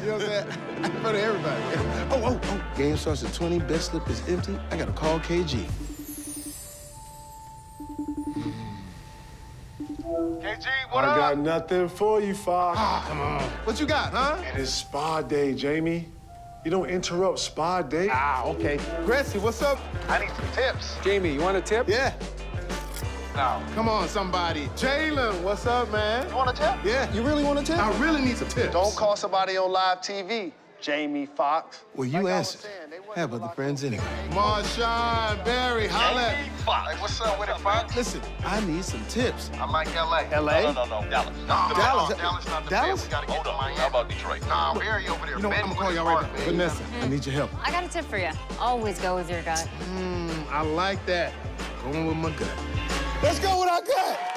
know what I'm saying? In front of everybody. Oh. Game starts at 20, bet slip is empty. I gotta call KG. KG, what up? I got nothing for you, Fox. Ah, come on. What you got, huh? It is spa day, Jamie. You don't interrupt spa day. Okay. Gracie, what's up? I need some tips. Jamie, you want a tip? Yeah. No. Come on, somebody. Jalen, what's up, man? You want a tip? Yeah. You really want a tip? I really need some tips. Don't call somebody on live TV, Jamie Foxx. Well, you answered. Have other friends anyway. Marshawn, Barry, holla. Jamie Foxx. Hey, what's up with it, Fox? Listen, I need some tips. I like L.A. LA? No, Dallas. Dallas? Dallas not the Dallas? fit. We gotta get to Miami. How about Detroit? Nah, Barry over there. You know what? I'm gonna call y'all right now. Vanessa, I need your help. I got a tip for you. Always go with your gut. I like that. Going with my gut. Let's go with our gut.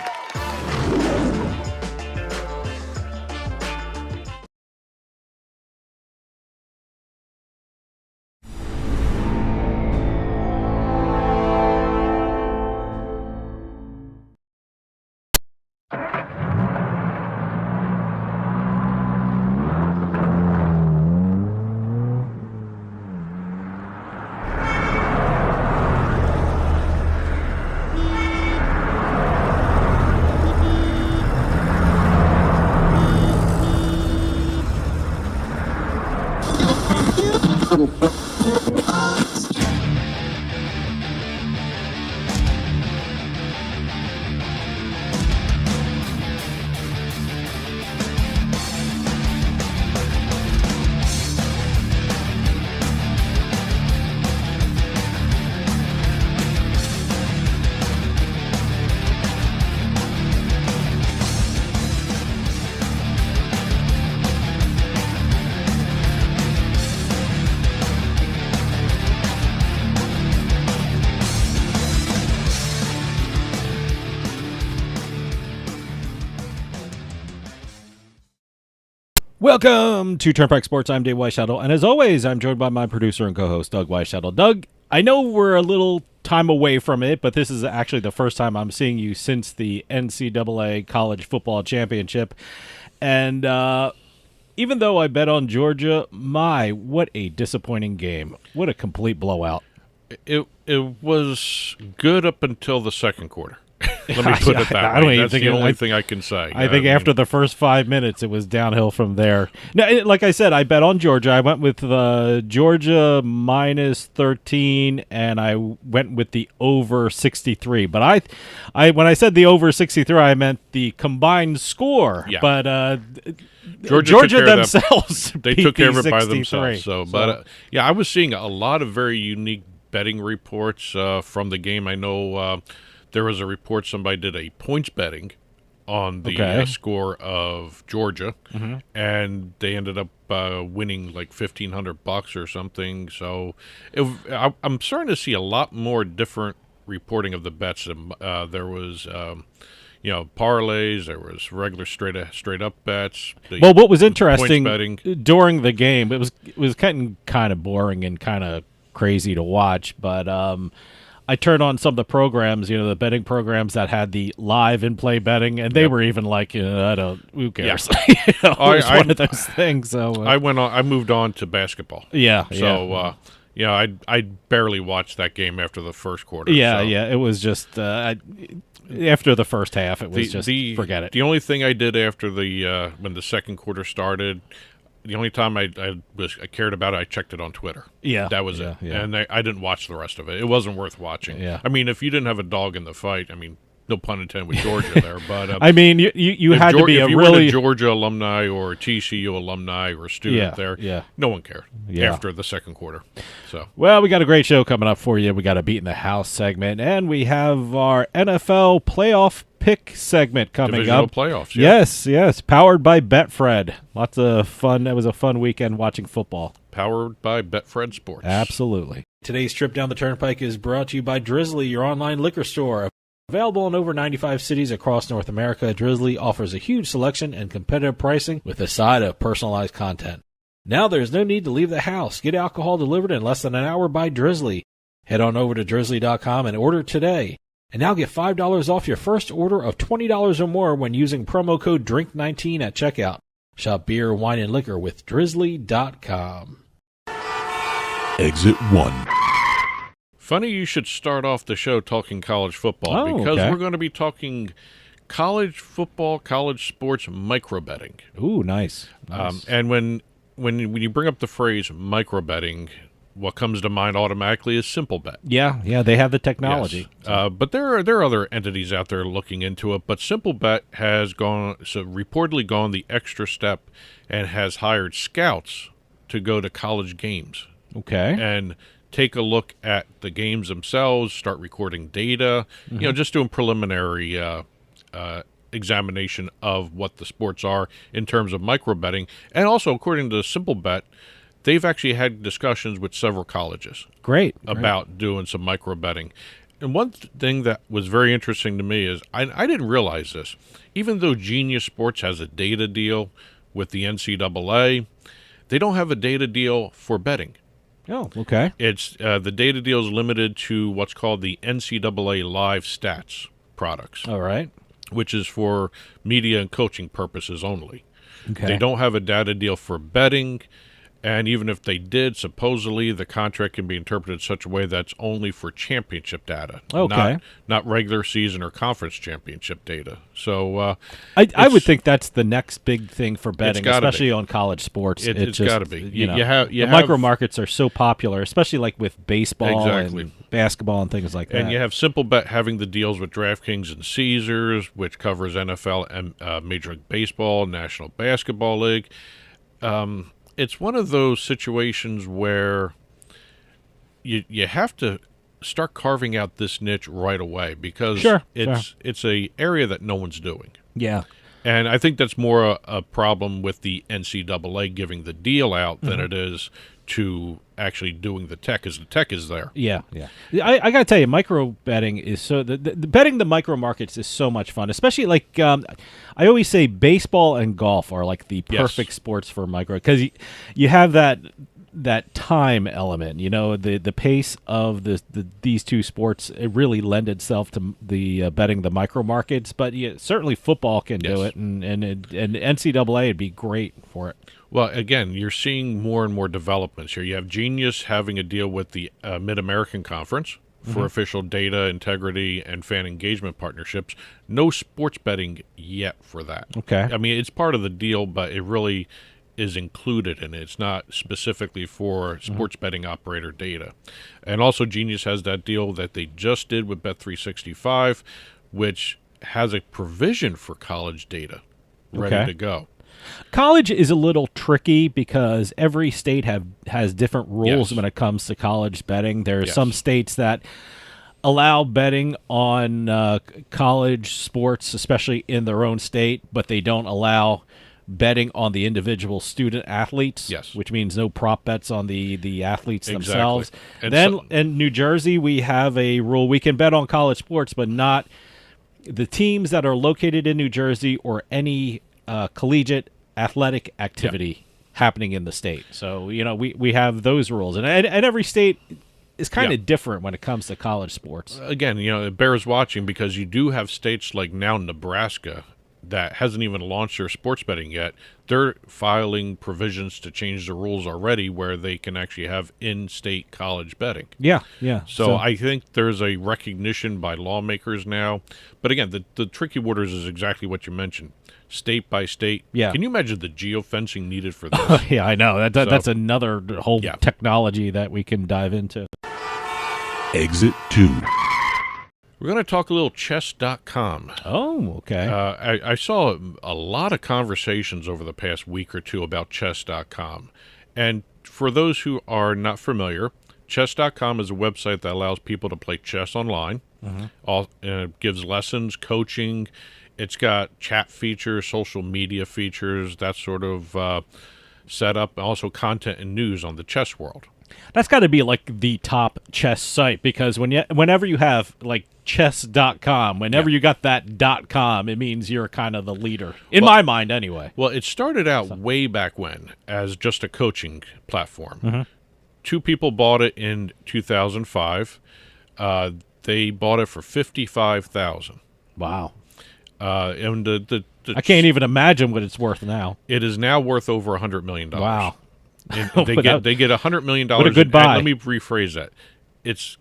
Welcome to Turnpike Sports. I'm Dave Weischadle, and as always, I'm joined by my producer and co-host, Doug Weischadle. Doug, I know we're a little time away from it, but this is actually the first time I'm seeing you since the NCAA College Football Championship. And even though I bet on Georgia, what a disappointing game. What a complete blowout. It was good up until the second quarter. Let me put it that way. I don't even That's think the only thing I can say. I think after the first 5 minutes, it was downhill from there. Now, like I said, I bet on Georgia. I went with Georgia minus 13, and I went with the over 63. But when I said the over 63, I meant the combined score. Yeah. But Georgia themselves, they beat took care of it 63. by themselves. But I was seeing a lot of very unique betting reports from the game. I know. There was a report somebody did a points betting on the score of Georgia, and they ended up winning like $1,500 or something. So I'm starting to see a lot more different reporting of the bets. There was, parlays. There was regular straight up bets. Well, what was interesting betting during the game, it was kind of boring and kind of crazy to watch, but I turned on some of the programs, the betting programs that had the live in-play betting, and they were even like, who cares? Yeah. It was one of those things. So I moved on to basketball. Yeah. So I barely watched that game after the first quarter. Yeah. It was just after the first half, it was forget it. The only thing I did after when the second quarter started. The only time I cared about it, I checked it on Twitter. Yeah. That was it. Yeah. And I didn't watch the rest of it. It wasn't worth watching. Yeah. I mean, if you didn't have a dog in the fight, no pun intended with Georgia there, but you had to be if a you really were a Georgia alumni or a TCU alumni or a student there. Yeah. No one cared after the second quarter. So well, we got a great show coming up for you. We got a Beatin The House segment, and we have our NFL playoff pick segment coming Divisional up. Playoffs. Yeah. Yes, powered by Betfred. Lots of fun. It was a fun weekend watching football. Powered by Betfred Sports. Absolutely. Today's trip down the Turnpike is brought to you by Drizzly, your online liquor store. Available in over 95 cities across North America, Drizzly offers a huge selection and competitive pricing with a side of personalized content. Now there's no need to leave the house. Get alcohol delivered in less than an hour by Drizzly. Head on over to drizzly.com and order today. And now get $5 off your first order of $20 or more when using promo code DRINK19 at checkout. Shop beer, wine, and liquor with Drizzly.com. Exit 1. Funny you should start off the show talking college football because we're going to be talking college football, college sports micro betting. Ooh, nice. And when you bring up the phrase micro betting, what comes to mind automatically is Simple Bet. Yeah, they have the technology. Yes. But there are other entities out there looking into it. But Simple Bet has reportedly gone the extra step and has hired scouts to go to college games. Okay. And take a look at the games themselves, start recording data, just doing preliminary examination of what the sports are in terms of micro betting. And also, according to Simple Bet, they've actually had discussions with several colleges about doing some micro betting. And one thing that was very interesting to me is I didn't realize this. Even though Genius Sports has a data deal with the NCAA, they don't have a data deal for betting. Oh, okay. It's the data deal is limited to what's called the NCAA Live Stats products. All right. Which is for media and coaching purposes only. Okay. They don't have a data deal for betting, and even if they did, supposedly the contract can be interpreted in such a way that's only for championship data, not regular season or conference championship data. So I would think that's the next big thing for betting, especially be on college sports. It's got to be. The micro markets are so popular, especially like with baseball and basketball and things like that. And you have Simple Bet having the deals with DraftKings and Caesars, which covers NFL and Major League Baseball, National Basketball League. It's one of those situations where you have to start carving out this niche right away because it's a area that no one's doing. Yeah. And I think that's more a problem with the NCAA giving the deal out than it is to actually doing the tech, because the tech is there. Yeah. I got to tell you, micro betting is so the betting the micro markets is so much fun, especially like I always say baseball and golf are like the perfect sports for micro because you have that time element, the pace of these two sports. It really lend itself to the betting the micro markets, but certainly football can do it, and NCAA would be great for it. Well, again, you're seeing more and more developments here. You have Genius having a deal with the Mid-American Conference for official data integrity and fan engagement partnerships. No sports betting yet for that. Okay. I mean, it's part of the deal, but it really is included in it. It's not specifically for sports betting operator data. And also Genius has that deal that they just did with Bet365, which has a provision for college data ready to go. College is a little tricky because every state has different rules when it comes to college betting. There are some states that allow betting on college sports, especially in their own state, but they don't allow betting on the individual student athletes, which means no prop bets on the athletes themselves. And then in New Jersey, we have a rule we can bet on college sports, but not the teams that are located in New Jersey or any collegiate athletic activity happening in the state. So, we have those rules. And every state is kind of different when it comes to college sports. Again, it bears watching because you do have states like now Nebraska that hasn't even launched their sports betting yet. They're filing provisions to change the rules already where they can actually have in-state college betting. Yeah. So I think there's a recognition by lawmakers now. But again, the tricky waters is exactly what you mentioned. State by state. Yeah. Can you imagine the geofencing needed for this? Yeah, I know. That's another whole technology that we can dive into. Exit 2. We're going to talk a little chess.com. Oh, okay. I saw a lot of conversations over the past week or two about chess.com. And for those who are not familiar, chess.com is a website that allows people to play chess online. It gives lessons, coaching. It's got chat features, social media features, that sort of setup, also content and news on the chess world. That's got to be like the top chess site because whenever you have like chess.com, whenever you got that .com, it means you're kind of the leader, in my mind anyway. Well, it started out way back when as just a coaching platform. Two people bought it in 2005. They bought it for $55,000. Wow. And the I can't even imagine what it's worth now. It is now worth over $100 million. Wow. And they get $100 million. What a good buy. Let me rephrase that.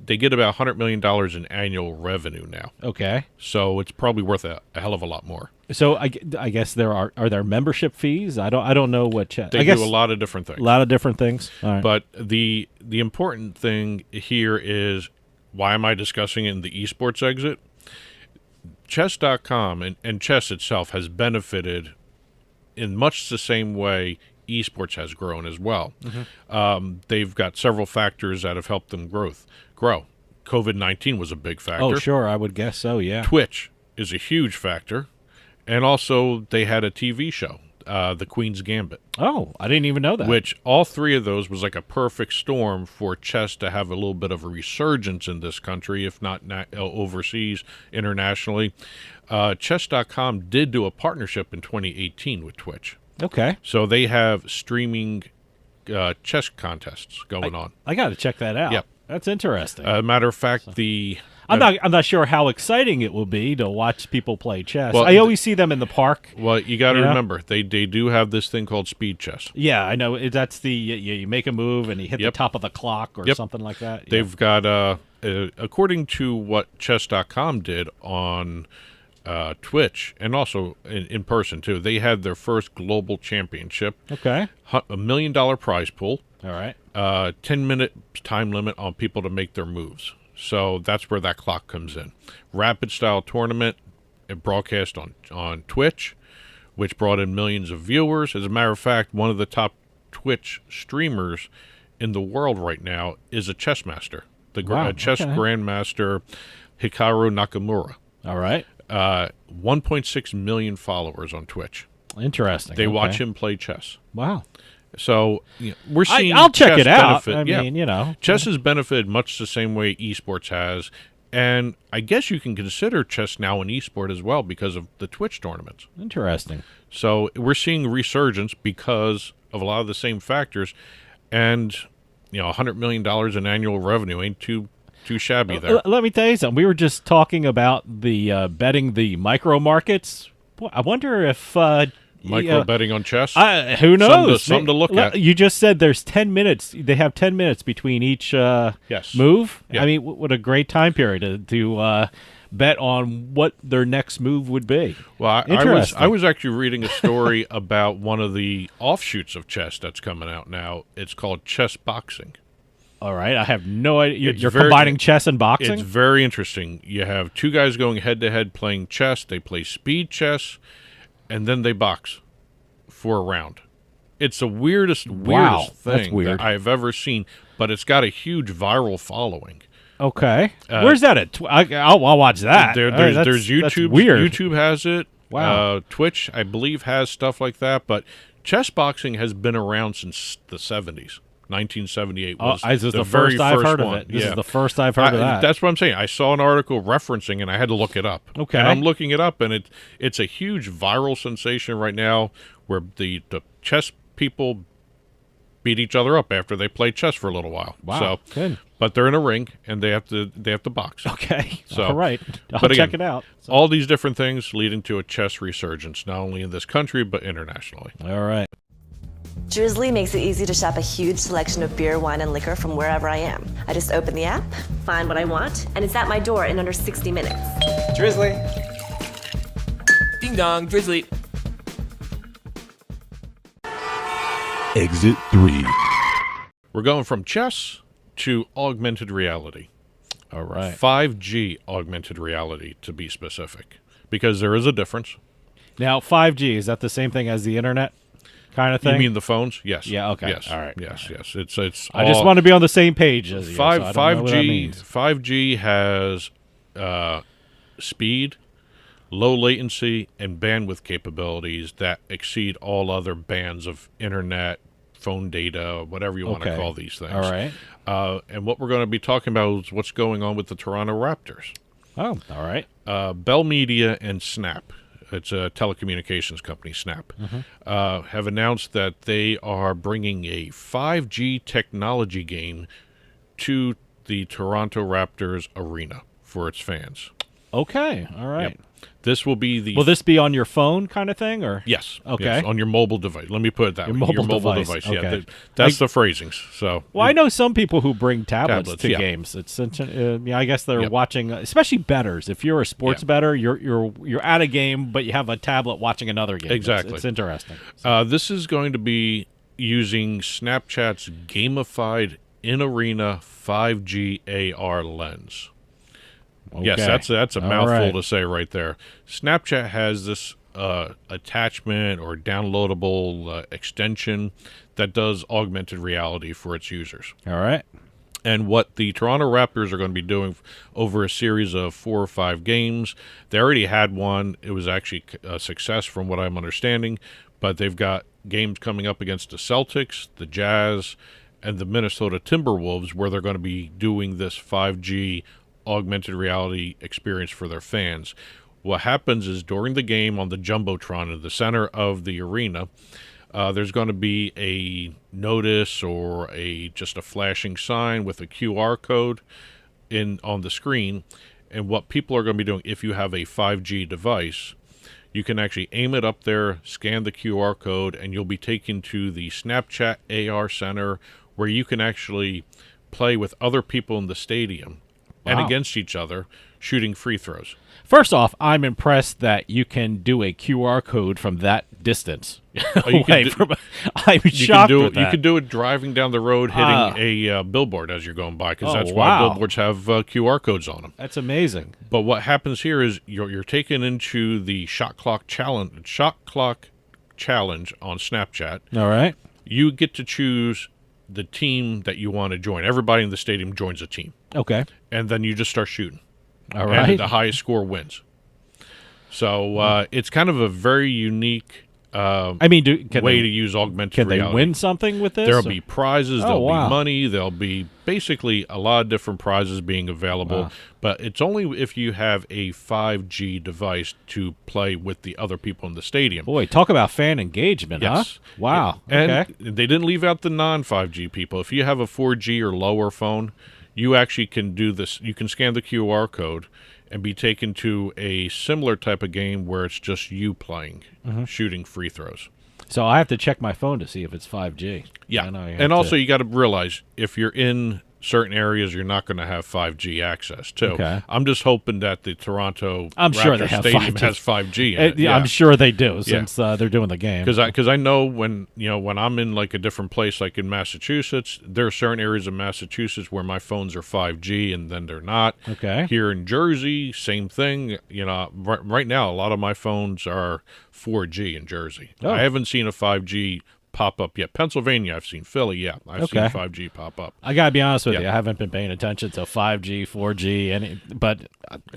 They get about $100 million in annual revenue now. Okay. So it's probably worth a hell of a lot more. So I guess are there membership fees? I don't know what chess. They do a lot of different things. A lot of different things. All right. But the important thing here is, why am I discussing it in the esports exit? Chess.com and chess itself has benefited in much the same way esports has grown as well. They've got several factors that have helped them grow. COVID-19 was a big factor. Oh, sure. I would guess so, yeah. Twitch is a huge factor. And also they had a TV show, The Queen's Gambit. Oh, I didn't even know that. Which all three of those was like a perfect storm for chess to have a little bit of a resurgence in this country, if not overseas, internationally. Chess.com did do a partnership in 2018 with Twitch. Okay. So they have streaming chess contests going on. I got to check that out. Yep. That's interesting. Matter of fact, I'm not sure how exciting it will be to watch people play chess. Well, I always see them in the park. Well, you got to remember, they do have this thing called speed chess. Yeah, I know. That's you make a move and you hit the top of the clock or something like that. They've got, according to what Chess.com did on Twitch, and also in person too, they had their first global championship. Okay. $1 million prize pool. All right. 10-minute time limit on people to make their moves. So that's where that clock comes in. Rapid style tournament, it broadcast on Twitch, which brought in millions of viewers. As a matter of fact, one of the top Twitch streamers in the world right now is a chess master, the chess grandmaster Hikaru Nakamura. All right. 1.6 million followers on Twitch. Interesting. They watch him play chess. Wow. So we're seeing I'll check it out. Benefit. I mean, chess has benefited much the same way esports has, and I guess you can consider chess now an esport as well because of the Twitch tournaments. Interesting. So we're seeing resurgence because of a lot of the same factors, and $100 million in annual revenue ain't too shabby there. Let me tell you something. We were just talking about the betting the micro markets. Boy, I wonder if micro betting on chess. Who knows? Something to look at. You just said there's 10 minutes. They have 10 minutes between each move. Yeah. I mean, what a great time period to bet on what their next move would be. Well, I was actually reading a story about one of the offshoots of chess that's coming out now. It's called chess boxing. All right, I have no idea. You're combining chess and boxing? It's very interesting. You have two guys going head-to-head playing chess. They play speed chess, and then they box for a round. It's the weirdest thing that I've ever seen, but it's got a huge viral following. Okay. Where's that at? I'll watch that. There's YouTube. That's weird. YouTube has it. Wow. Twitch, I believe, has stuff like that, but chess boxing has been around since the 70s. 1978 was this is the very first I've heard one. of it. This is the first I've heard of that. That's what I'm saying. I saw an article referencing, and I had to look it up. Okay. And I'm looking it up, and it's a huge viral sensation right now where the chess people beat each other up after they play chess for a little while. Wow. So, good. But they're in a ring, and they have to box. Okay. So, all right. I'll check it out. So. All these different things leading to a chess resurgence, not only in this country, but internationally. All right. Drizzly makes it easy to shop a huge selection of beer, wine, and liquor from wherever I am. I just open the app, find what I want, and it's at my door in under 60 minutes. Drizzly. Ding dong, Drizzly. Exit 3. We're going from chess to augmented reality. All right. 5G augmented reality, to be specific, because there is a difference. Now, 5G, is that the same thing as the internet kind of thing? You mean the phones? Yes. Yeah, okay. Yes. All right. Yes, yes. It's I just want to be on the same page as you. 5G has speed, low latency, and bandwidth capabilities that exceed all other bands of internet, phone data, whatever you want to call these things. All right. And what we're going to be talking about is what's going on with the Toronto Raptors. Oh, all right. Bell Media and Snap, it's a telecommunications company, Snap, have announced that they are bringing a 5G technology game to the Toronto Raptors arena for its fans. Okay, all right. Yep. This will be the... Will this be on your phone kind of thing, or? Yes. Okay. Yes, on your mobile device. Let me put it that way. Your mobile device. Yeah, Okay. that's the phrasings. So. Well, I know some people who bring tablets to yeah. games. It's I guess they're watching, especially bettors. If you're a sports bettor, you're at a game, but you have a tablet watching another game. Exactly. It's interesting. This is going to be using Snapchat's gamified in-arena 5G AR lens. Okay. Yes, that's a mouthful right. to say right there. Snapchat has this attachment or downloadable extension that does augmented reality for its users. All right. And what the Toronto Raptors are going to be doing over a series of 4 or 5 games, they already had one. It was actually a success from what I'm understanding, but they've got games coming up against the Celtics, the Jazz, and the Minnesota Timberwolves where they're going to be doing this 5G augmented reality experience for their fans. What happens is during the game on the Jumbotron in the center of the arena, there's going to be a notice or just a flashing sign with a QR code on the screen. And what people are going to be doing, if you have a 5G device, you can actually aim it up there, scan the QR code, and you'll be taken to the Snapchat AR Center where you can actually play with other people in the stadium and against each other, shooting free throws. First off, I'm impressed that you can do a QR code from that distance. I'm shocked with that. You could do it driving down the road, hitting a billboard as you're going by, because that's why billboards have QR codes on them. That's amazing. But what happens here is you're taken into the shot clock challenge on Snapchat. All right. You get to choose the team that you want to join. Everybody in the stadium joins a team. Okay. And then you just start shooting. All right. And the highest score wins. So it's kind of a very unique way to use augmented reality. Can they win something with this? There'll be prizes. There'll wow. be money. There'll be basically a lot of different prizes being available. Wow. But it's only if you have a 5G device to play with the other people in the stadium. Boy, talk about fan engagement, Yes. huh? Wow. And okay. they didn't leave out the non-5G people. If you have a 4G or lower phone, you actually can do this. You can scan the QR code and be taken to a similar type of game where it's just you playing, shooting free throws. So I have to check my phone to see if it's 5G. Yeah, and also you got to realize if you're in certain areas, you're not going to have 5G access too. Okay. I'm just hoping that the Toronto sure they Raptors have Stadium 5G. has 5G in it. Yeah, I'm sure they do since they're doing the game. Because I know when I'm in like a different place, like in Massachusetts, there are certain areas of Massachusetts where my phones are 5G and then they're not. Okay. Here in Jersey, same thing. Right now, a lot of my phones are 4G in Jersey. Oh. I haven't seen a 5G pop up yet. Pennsylvania, I've seen. Philly, I've seen 5G pop up. I gotta be honest with you, I haven't been paying attention to 5G, 4G, but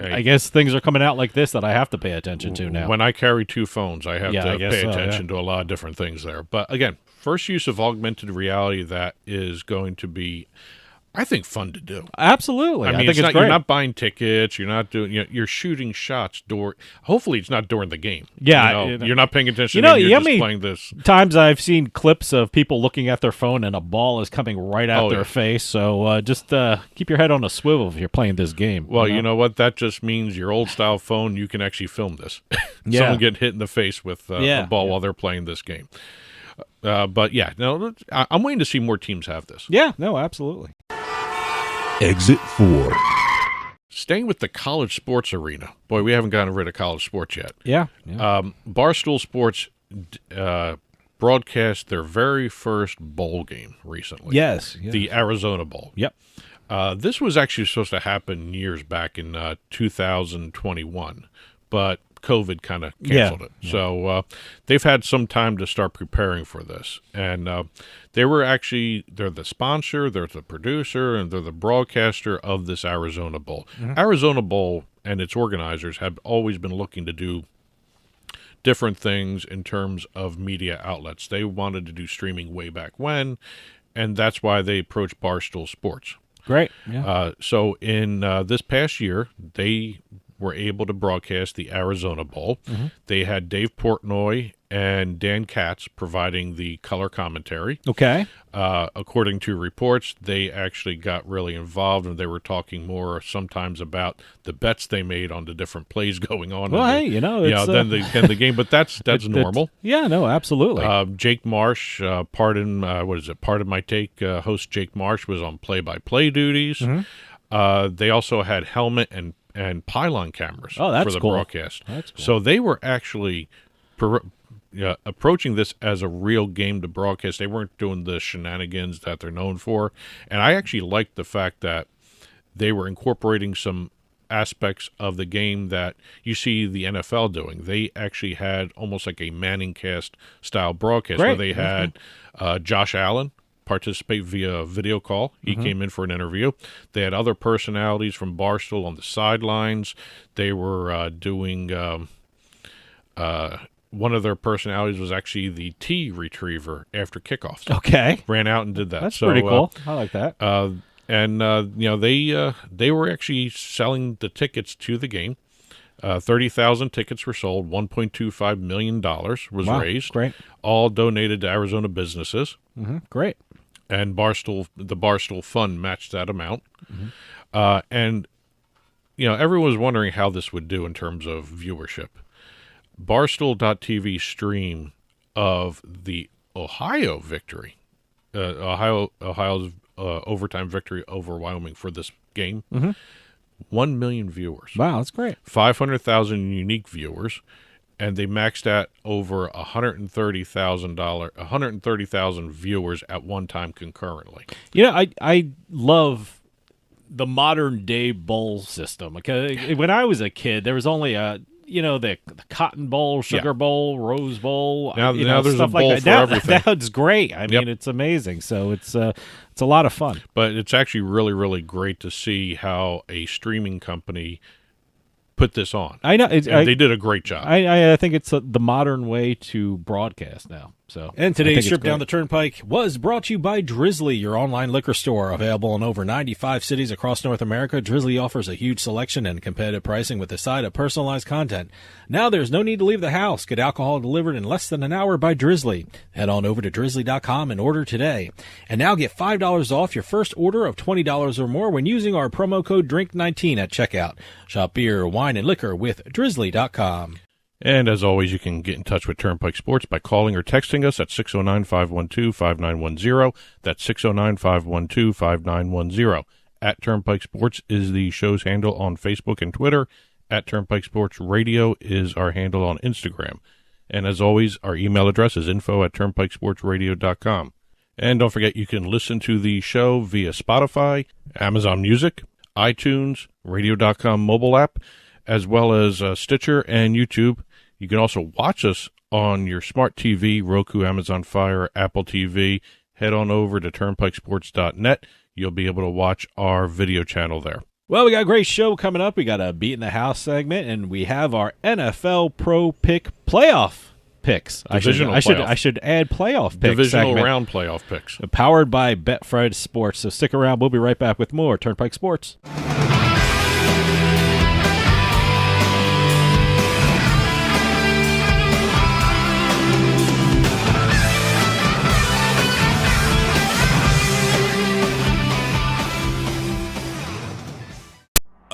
I guess things are coming out like this that I have to pay attention to now. When I carry 2 phones, I have to I guess pay so, attention to a lot of different things there. But again, first use of augmented reality that is going to be, I think, fun to do. Absolutely. I think it's great. You're not buying tickets. You're not doing. You're shooting shots. Hopefully, it's not during the game. Yeah, you're not paying attention. You're just playing this. Times I've seen clips of people looking at their phone and a ball is coming right at their face. So just keep your head on a swivel if you're playing this game. Well, you know what? That just means your old style phone. You can actually film this. Someone get hit in the face with a ball while they're playing this game. But yeah, no, I'm waiting to see more teams have this. Yeah, no, absolutely. Exit 4. Staying with the college sports arena. Boy, we haven't gotten rid of college sports yet. Yeah. Barstool Sports broadcast their very first bowl game recently. Yes. The Arizona Bowl. Yep. This was actually supposed to happen years back in 2021, but COVID kind of canceled it. Yeah. So they've had some time to start preparing for this. And they're the sponsor, they're the producer, and they're the broadcaster of this Arizona Bowl. Mm-hmm. Arizona Bowl and its organizers have always been looking to do different things in terms of media outlets. They wanted to do streaming way back when, and that's why they approached Barstool Sports. Great. Yeah. So in this past year, they were able to broadcast the Arizona Bowl. Mm-hmm. They had Dave Portnoy and Dan Katz providing the color commentary. Okay. According to reports, they actually got really involved, and they were talking more sometimes about the bets they made on the different plays going on. Well, hey, it's... than the game, but that's normal. Yeah, no, absolutely. Jake Marsh, Pardon My Take, host Jake Marsh was on play-by-play duties. Mm-hmm. They also had helmet and pylon cameras for the cool. broadcast. That's cool. So they were actually approaching this as a real game to broadcast. They weren't doing the shenanigans that they're known for. And I actually liked the fact that they were incorporating some aspects of the game that you see the NFL doing. They actually had almost like a Manning cast style broadcast where they had Josh Allen participate via video call. He came in for an interview. They had other personalities from Barstool on the sidelines. They were doing one of their personalities was actually the tea retriever after kickoffs. Okay. Ran out and did that. That's pretty cool. I like that. They were actually selling the tickets to the game. 30,000 tickets were sold. $1.25 million was raised. Great. All donated to Arizona businesses. Great. And the Barstool Fund matched that amount. And everyone was wondering how this would do in terms of viewership. Barstool.TV stream of the Ohio victory, Ohio's overtime victory over Wyoming for this game, 1 million viewers. Wow, that's great. 500,000 unique viewers, and they maxed at over 130,000 viewers at one time concurrently. I love the modern day bowl system. Okay, when I was a kid, there was only the Cotton Bowl, Sugar Bowl, Rose Bowl. Now there's stuff a bowl like for everything. That's great. I mean, it's amazing. So it's a lot of fun. But it's actually really, really great to see how a streaming company put this on. I know. They did a great job. I think it's the modern way to broadcast now. And today's trip down the Turnpike was brought to you by Drizzly, your online liquor store. Available in over 95 cities across North America, Drizzly offers a huge selection and competitive pricing with a side of personalized content. Now there's no need to leave the house. Get alcohol delivered in less than an hour by Drizzly. Head on over to drizzly.com and order today. And now get $5 off your first order of $20 or more when using our promo code DRINK19 at checkout. Shop beer, wine, and liquor with drizzly.com. And as always, you can get in touch with Turnpike Sports by calling or texting us at 609-512-5910. That's 609-512-5910. At Turnpike Sports is the show's handle on Facebook and Twitter. At Turnpike Sports Radio is our handle on Instagram. And as always, our email address is info@turnpikesportsradio.com. And don't forget, you can listen to the show via Spotify, Amazon Music, iTunes, radio.com mobile app, as well as Stitcher and YouTube. You can also watch us on your smart TV, Roku, Amazon Fire, Apple TV. Head on over to turnpikesports.net. You'll be able to watch our video channel there. Well, we got a great show coming up. We got a Beatin The House segment, and we have our NFL Pro Pick playoff picks. I should add playoff picks. Divisional round playoff picks. Powered by Betfred Sports. So stick around. We'll be right back with more Turnpike Sports.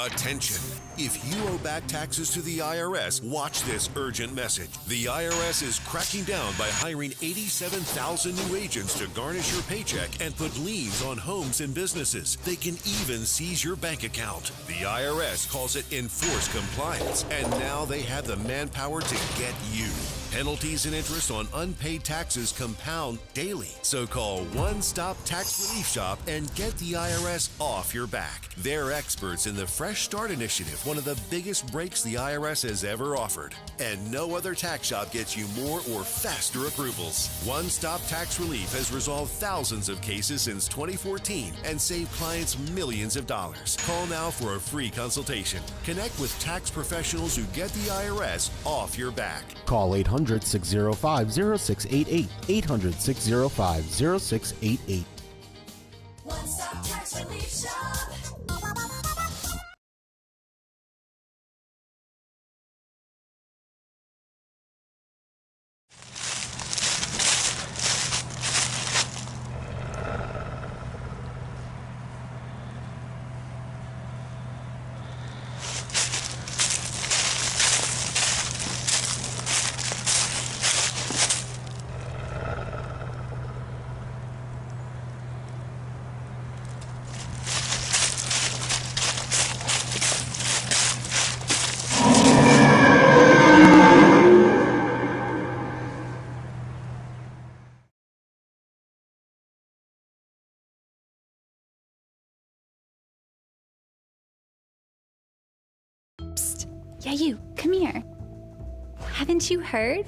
Attention. If you owe back taxes to the IRS, watch this urgent message. The IRS is cracking down by hiring 87,000 new agents to garnish your paycheck and put liens on homes and businesses. They can even seize your bank account. The IRS calls it enforced compliance, and now they have the manpower to get you. Penalties and interest on unpaid taxes compound daily. So call One Stop Tax Relief Shop and get the IRS off your back. They're experts in the Fresh Start Initiative, one of the biggest breaks the IRS has ever offered. And no other tax shop gets you more or faster approvals. One Stop Tax Relief has resolved thousands of cases since 2014 and saved clients millions of dollars. Call now for a free consultation. Connect with tax professionals who get the IRS off your back. Call 800-605-0688. 800-605-0688. One Stop Tax Relief Shop. Yeah, you, come here. Haven't you heard?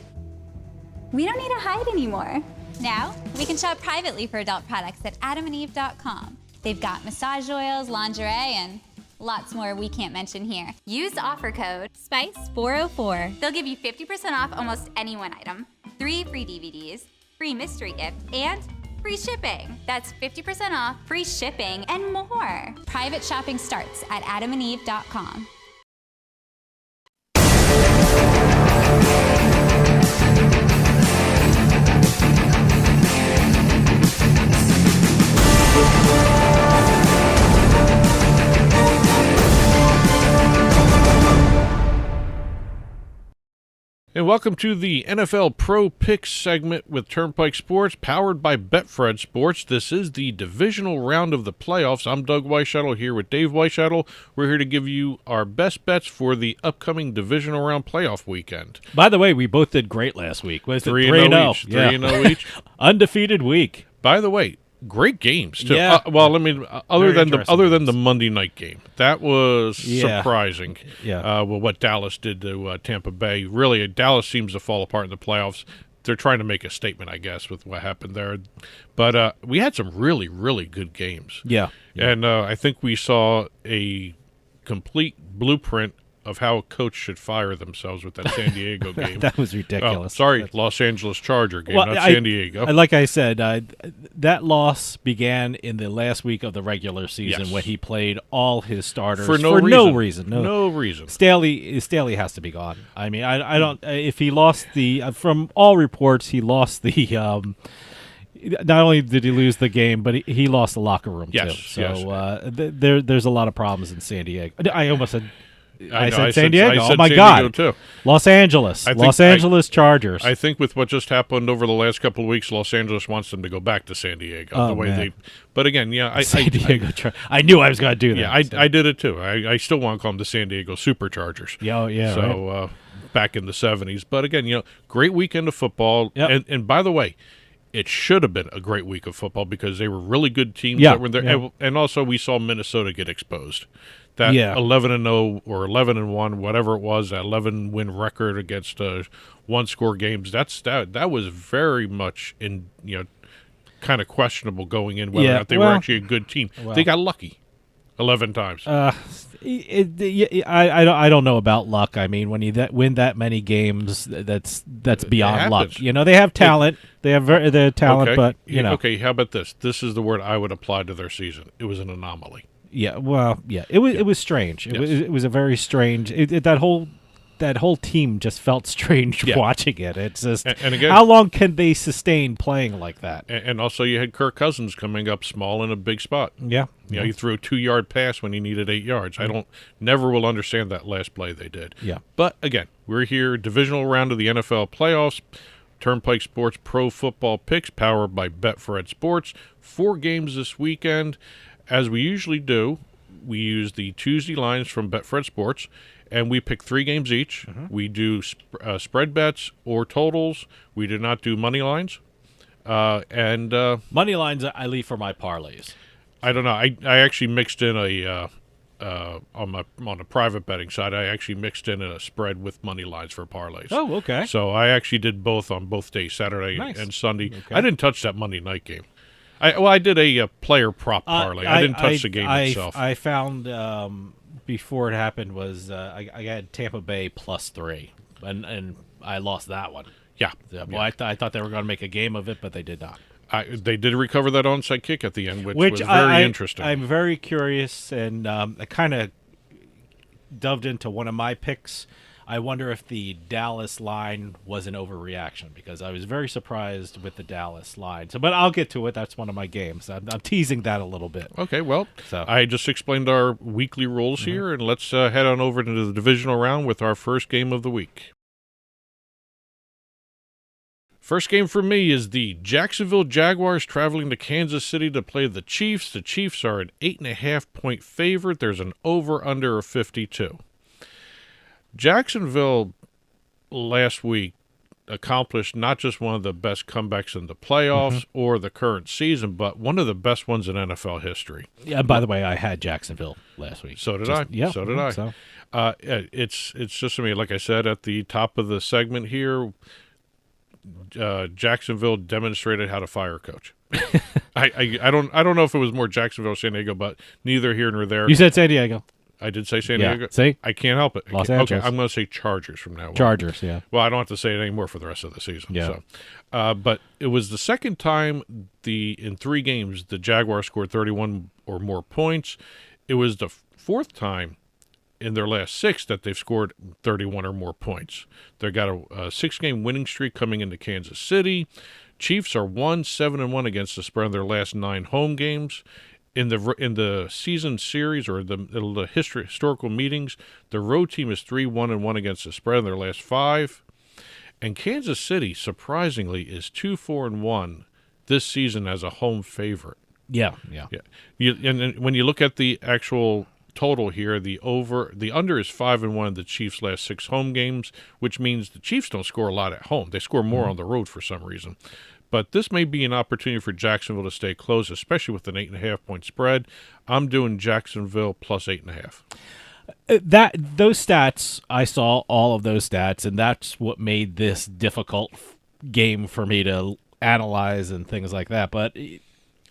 We don't need to hide anymore. Now, we can shop privately for adult products at adamandeve.com. They've got massage oils, lingerie, and lots more we can't mention here. Use offer code SPICE404. They'll give you 50% off almost any one item, 3 free DVDs, free mystery gift, and free shipping. That's 50% off, free shipping, and more. Private shopping starts at adamandeve.com. And welcome to the NFL Pro Picks segment with Turnpike Sports, powered by Betfred Sports. This is the divisional round of the playoffs. I'm Doug Weischadle here with Dave Weischadle. We're here to give you our best bets for the upcoming divisional round playoff weekend. By the way, we both did great last week. Was it 3-0 each? 3-0 each. Undefeated week. By the way, great games too. Yeah. Other than the Monday night game, that was surprising. Yeah. What Dallas did to Tampa Bay. Really, Dallas seems to fall apart in the playoffs. They're trying to make a statement, I guess, with what happened there. But we had some really, really good games. Yeah. And I think we saw a complete blueprint of how a coach should fire themselves with that San Diego game. That was ridiculous. Los Angeles Charger game, not San Diego. Like I said, that loss began in the last week of the regular season when he played all his starters for no reason. No reason. Staley has to be gone. I mean, I don't. If he lost from all reports, he lost the. Not only did he lose the game, but he lost the locker room too. So there's a lot of problems in San Diego. I almost said. I said San Diego. Oh my God! Too. Los Angeles. Los Angeles Chargers. I think with what just happened over the last couple of weeks, Los Angeles wants them to go back to San Diego. But again, San Diego. I knew I was going to do that. Yeah, I did it too. I still want to call them the San Diego Superchargers. Yeah. So back in the 70s. But again, great weekend of football. Yep. And by the way, it should have been a great week of football because they were really good teams that were there. Yeah. And also we saw Minnesota get exposed. That 11-0 or 11-1, whatever it was, that 11-win record against one-score games. That was very much in kind of questionable going in whether or not they were actually a good team. They got lucky 11 times. I don't know about luck. I mean, when you win that many games, that's beyond luck. They have talent. They have talent, okay. but Okay, how about this? This is the word I would apply to their season. It was an anomaly. Yeah, it was strange. It was a very strange. That whole team just felt strange watching it. It's just and again, how long can they sustain playing like that? And also, you had Kirk Cousins coming up small in a big spot. Yeah, you threw a 2-yard pass when he needed 8 yards. I never will understand that last play they did. Yeah, but again, we're here, divisional round of the NFL playoffs. Turnpike Sports Pro Football Picks, powered by Betfred Sports. 4 games this weekend. As we usually do, we use the Tuesday lines from Betfred Sports, and we pick 3 games each. Mm-hmm. We do spread bets or totals. We do not do money lines. Money lines I leave for my parlays. I don't know. I actually mixed in on a private betting side. I actually mixed in a spread with money lines for parlays. Oh, okay. So I actually did both on both days, Saturday and Sunday. Okay. I didn't touch that Monday night game. I did a player prop parlay. I didn't touch the game itself. I found before it happened was I had Tampa Bay +3, and I lost that one. Yeah. Well, I thought they were going to make a game of it, but they did not. They did recover that onside kick at the end, which was very interesting. I'm very curious, and I kind of doved into one of my picks. I wonder if the Dallas line was an overreaction because I was very surprised with the Dallas line. But I'll get to it. That's one of my games. I'm teasing that a little bit. Okay, well, I just explained our weekly rules here, and let's head on over into the divisional round with our first game of the week. First game for me is the Jacksonville Jaguars traveling to Kansas City to play the Chiefs. The Chiefs are an 8.5-point favorite. There's an over-under of 52. Jacksonville last week, accomplished not just one of the best comebacks in the playoffs or the current season, but one of the best ones in NFL history. Yeah. By the way, I had Jacksonville last week. So did I. Yeah. So did I. So. It's just to me, like I said at the top of the segment here, Jacksonville demonstrated how to fire a coach. I don't know if it was more Jacksonville or San Diego, but neither here nor there. You said San Diego. I did say San Diego. See? I can't help it. Los Angeles. Okay, I'm going to say Chargers from now on. Chargers, yeah. Well, I don't have to say it anymore for the rest of the season. Yeah. So. But it was the second time in 3 games the Jaguars scored 31 or more points. It was the fourth time in their last 6 that they've scored 31 or more points. They've got a 6-game winning streak coming into Kansas City. Chiefs are 7-1 against the spread in their last 9 home games. In the season series or the historical meetings, the road team is 3-1-1 against the spread in their last 5. And Kansas City, surprisingly, is 2-4-1 this season as a home favorite. Yeah. And when you look at the actual total here, the under is 5-1 in the Chiefs' last 6 home games, which means the Chiefs don't score a lot at home. They score more on the road for some reason. But this may be an opportunity for Jacksonville to stay close, especially with an 8.5-point spread. I'm doing Jacksonville plus 8.5. Those stats, I saw all of those stats, and that's what made this difficult game for me to analyze and things like that. But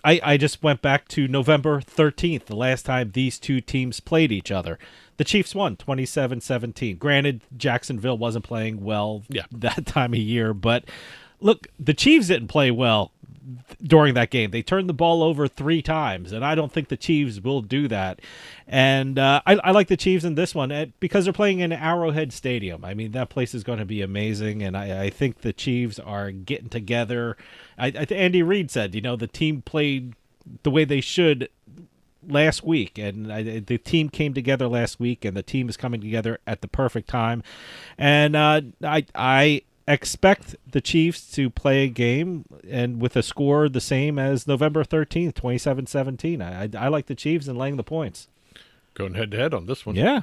I just went back to November 13th, the last time these two teams played each other. The Chiefs won 27-17. Granted, Jacksonville wasn't playing well that time of year, but look, the Chiefs didn't play well during that game. They turned the ball over 3 times, and I don't think the Chiefs will do that. And I like the Chiefs in this one because they're playing in Arrowhead Stadium. I mean, that place is going to be amazing, and I think the Chiefs are getting together. Andy Reid said, the team played the way they should last week, and the team came together last week, and the team is coming together at the perfect time. And I expect the Chiefs to play a game and with a score the same as November 13th, 27-17. I like the Chiefs and laying the points. Going head-to-head on this one. Yeah.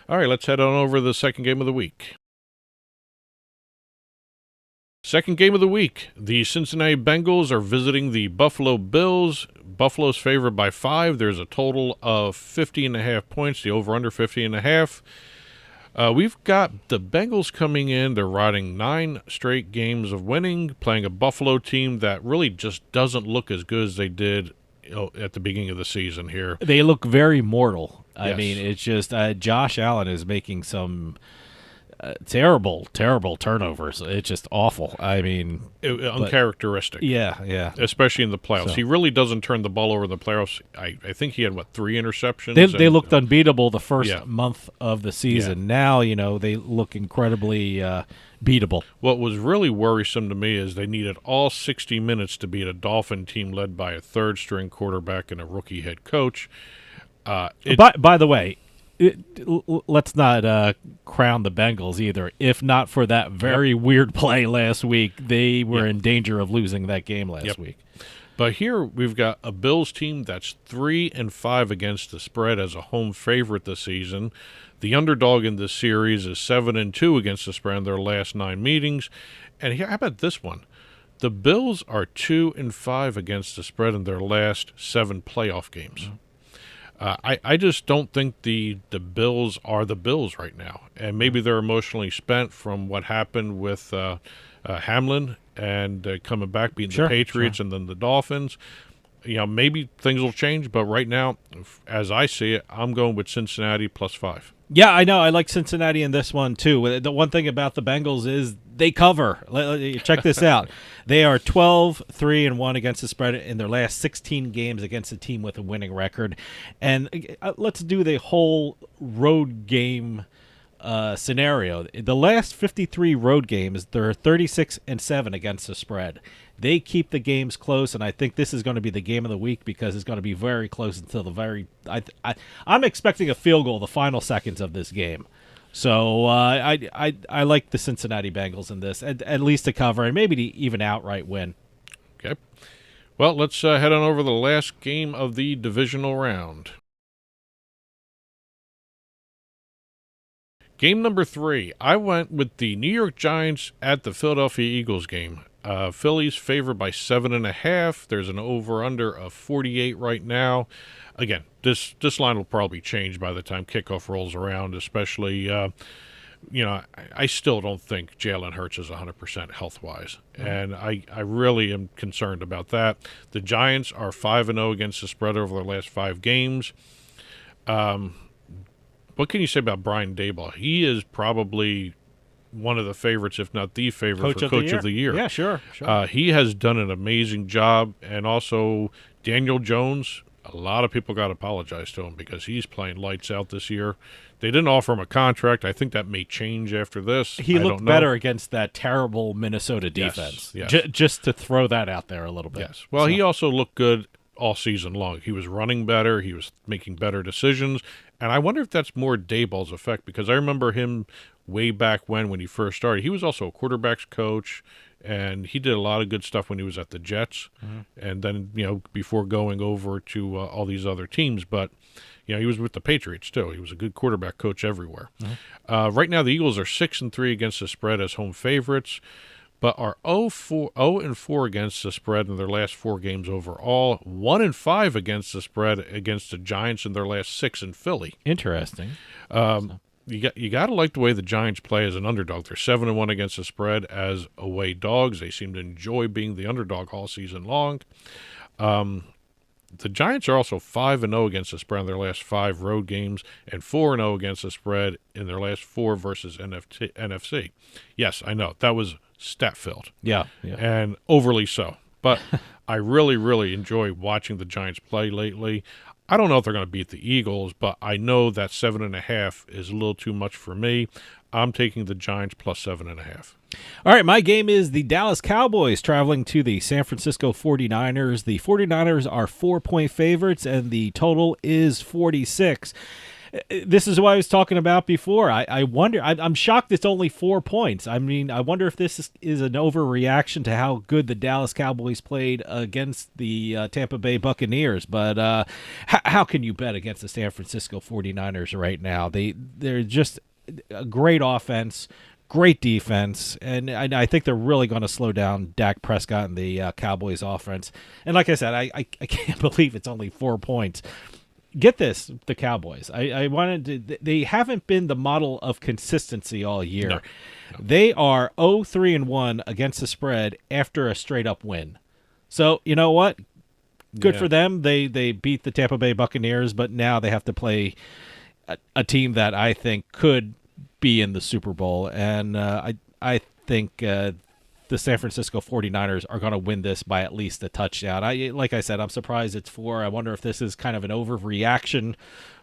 All right, let's head on over to the second game of the week. Second game of the week, the Cincinnati Bengals are visiting the Buffalo Bills. Buffalo's favored by 5. There's a total of 50.5 points, the over-under 50.5. We've got the Bengals coming in. They're riding 9 straight games of winning, playing a Buffalo team that really just doesn't look as good as they did at the beginning of the season here. They look very mortal. Yes. I mean, it's just Josh Allen is making some terrible turnovers. It's just awful. I mean, uncharacteristic. Yeah. Especially in the playoffs. So. He really doesn't turn the ball over in the playoffs. I think he had, 3 interceptions? They looked unbeatable the first month of the season. Yeah. Now, they look incredibly beatable. What was really worrisome to me is they needed all 60 minutes to beat a Dolphin team led by a third-string quarterback and a rookie head coach. By the way, let's not crown the Bengals either. If not for that very weird play last week, they were in danger of losing that game last week. But here we've got a Bills team that's 3-5 against the spread as a home favorite this season. The underdog in this series is 7-2 against the spread in their last 9 meetings. And here, how about this one? The Bills are 2-5 against the spread in their last 7 playoff games. I just don't think the Bills are the Bills right now. And maybe they're emotionally spent from what happened with Hamlin and coming back, beating the Patriots and then the Dolphins. Maybe things will change, but right now, as I see it, I'm going with Cincinnati plus 5. Yeah, I know. I like Cincinnati in this one, too. The one thing about the Bengals is they cover. Check this out. They are 12-3-1 against the spread in their last 16 games against a team with a winning record. And let's do the whole road game scenario. The last 53 road games, they're 36-7 against the spread. They keep the games close, and I think this is going to be the game of the week because it's going to be very close until the very. I'm expecting a field goal the final seconds of this game, so I like the Cincinnati Bengals in this, at least to cover and maybe to even outright win. Okay, well let's head on over the last game of the divisional round. Game number 3, I went with the New York Giants at the Philadelphia Eagles game. Philly's favored by 7.5. There's an over-under of 48 right now. Again, this line will probably change by the time kickoff rolls around, especially, I still don't think Jalen Hurts is 100% health-wise, and I really am concerned about that. The Giants are 5-0 against the spread over their last 5 games. What can you say about Brian Daboll? He is probably one of the favorites, if not the favorite, for Coach of the Year. Yeah, sure. He has done an amazing job, and also Daniel Jones, a lot of people got to apologize to him because he's playing lights out this year. They didn't offer him a contract. I think that may change after this. He looked better against that terrible Minnesota defense. Yes. Just to throw that out there a little bit. Yes. Well, he also looked good all season long. He was running better. He was making better decisions. And I wonder if that's more Daboll's effect, because I remember him way back when he first started. He was also a quarterback's coach, and he did a lot of good stuff when he was at the Jets, and then, before going over to all these other teams. But, he was with the Patriots, too. He was a good quarterback coach everywhere. Right now, the Eagles are 6-3 against the spread as home favorites, but are 0-4 against the spread in their last 4 games overall, 1-5 against the spread against the Giants in their last 6 in Philly. Interesting. You got to like the way the Giants play as an underdog. They're 7-1 against the spread as away dogs. They seem to enjoy being the underdog all season long. The Giants are also 5-0 against the spread in their last 5 road games and 4-0 against the spread in their last 4 versus NFC. Yes, I know. That was stat-filled. Yeah. And overly so. But I really, really enjoy watching the Giants play lately. I don't know if they're going to beat the Eagles, but I know that 7.5 is a little too much for me. I'm taking the Giants plus 7.5. All right, my game is the Dallas Cowboys traveling to the San Francisco 49ers. The 49ers are 4-point favorites, and the total is 46. This is what I was talking about before. I wonder, I'm shocked it's only 4 points. I mean, I wonder if this is an overreaction to how good the Dallas Cowboys played against the Tampa Bay Buccaneers. But how can you bet against the San Francisco 49ers right now? They're just a great offense, great defense, and I think they're really going to slow down Dak Prescott and the Cowboys offense. And like I said, I can't believe it's only 4 points. Get this, the Cowboys. I wanted to. They haven't been the model of consistency all year. No. They are 0-3-1 against the spread after a straight up win. So you know what? Good for them. They beat the Tampa Bay Buccaneers, but now they have to play a team that I think could be in the Super Bowl, and I think the San Francisco 49ers are going to win this by at least a touchdown. Like I said, I'm surprised it's 4. I wonder if this is kind of an overreaction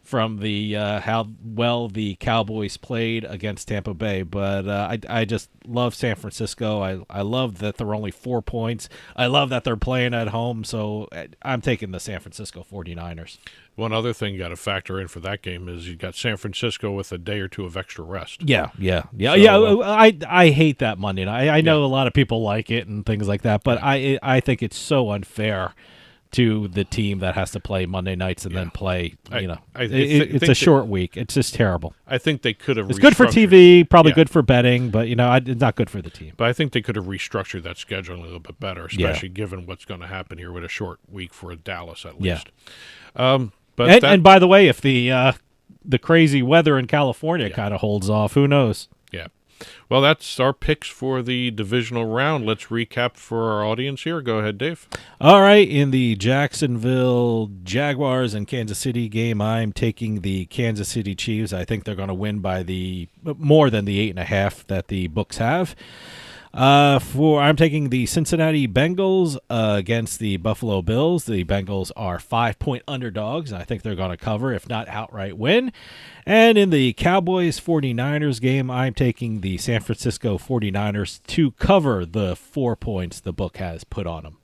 from the how well the Cowboys played against Tampa Bay. But I just love San Francisco. I love that they're only 4 points. I love that they're playing at home. So I'm taking the San Francisco 49ers. One other thing you got to factor in for that game is you got San Francisco with a day or two of extra rest. Yeah. I hate that Monday night. I know a lot of people like it and things like that, but I think it's so unfair to the team that has to play Monday nights and then play. It's a short week. It's just terrible. I think they could have. It's good for TV, probably good for betting, but it's not good for the team. But I think they could have restructured that schedule a little bit better, especially given what's going to happen here with a short week for Dallas at least. And by the way, if the crazy weather in California kind of holds off, who knows? Yeah. Well, that's our picks for the divisional round. Let's recap for our audience here. Go ahead, Dave. All right. In the Jacksonville Jaguars and Kansas City game, I'm taking the Kansas City Chiefs. I think they're going to win by more than the 8.5 that the books have. I'm taking the Cincinnati Bengals against the Buffalo Bills. The Bengals are 5-point underdogs. I think they're going to cover, if not outright win. And in the Cowboys 49ers game, I'm taking the San Francisco 49ers to cover the 4 points the book has put on them.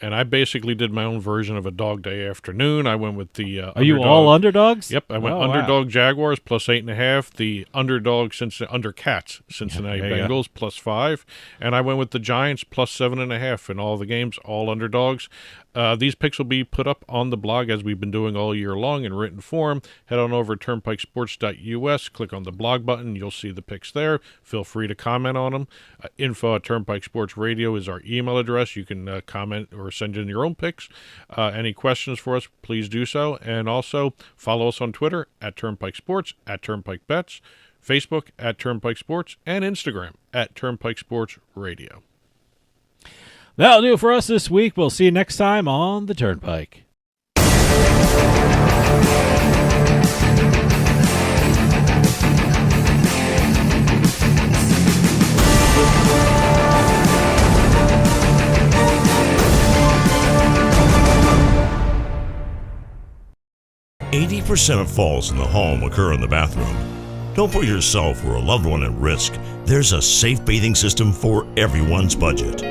And I basically did my own version of a dog day afternoon. I went with the Are you all underdogs? Yep, I went underdog Jaguars plus 8.5. The underdog Cincinnati Bengals plus 5, and I went with the Giants plus 7.5 in all the games, all underdogs. these picks will be put up on the blog as we've been doing all year long in written form. Head on over to turnpikesports.us, click on the blog button. You'll see the picks there. Feel free to comment on them. Info at Turnpike Sports Radio is our email address. You can comment or send in your own picks. Any questions for us, please do so. And also follow us on Twitter at Turnpike Sports, at Turnpike Bets, Facebook at Turnpike Sports, and Instagram at Turnpike Sports Radio. That'll do it for us this week. We'll see you next time on the Turnpike. 80% of falls in the home occur in the bathroom. Don't put yourself or a loved one at risk. There's a safe bathing system for everyone's budget.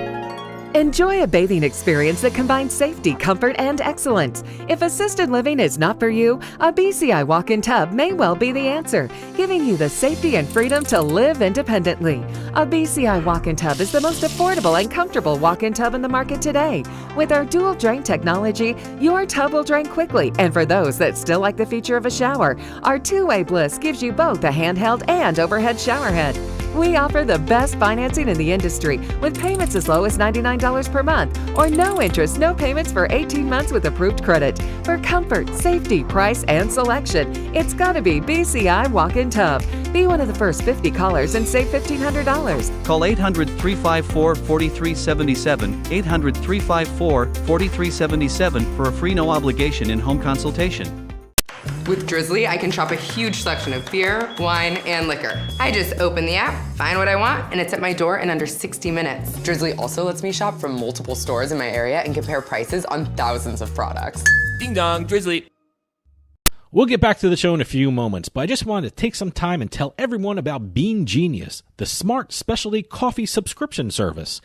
Enjoy a bathing experience that combines safety, comfort, and excellence. If assisted living is not for you, a BCI walk-in tub may well be the answer, giving you the safety and freedom to live independently. A BCI walk-in tub is the most affordable and comfortable walk-in tub in the market today. With our dual drain technology, your tub will drain quickly, and for those that still like the feature of a shower, our two-way bliss gives you both a handheld and overhead shower head. We offer the best financing in the industry with payments as low as $99 per month or no interest, no payments for 18 months with approved credit. For comfort, safety, price, and selection, it's got to be BCI Walk-In Tub. Be one of the first 50 callers and save $1,500. Call 800-354-4377, 800-354-4377 for a free no obligation in-home consultation. With Drizzly, I can shop a huge selection of beer, wine, and liquor. I just open the app, find what I want, and it's at my door in under 60 minutes. Drizzly also lets me shop from multiple stores in my area and compare prices on thousands of products. Ding dong, Drizzly. We'll get back to the show in a few moments, but I just wanted to take some time and tell everyone about Bean Genius, the smart specialty coffee subscription service.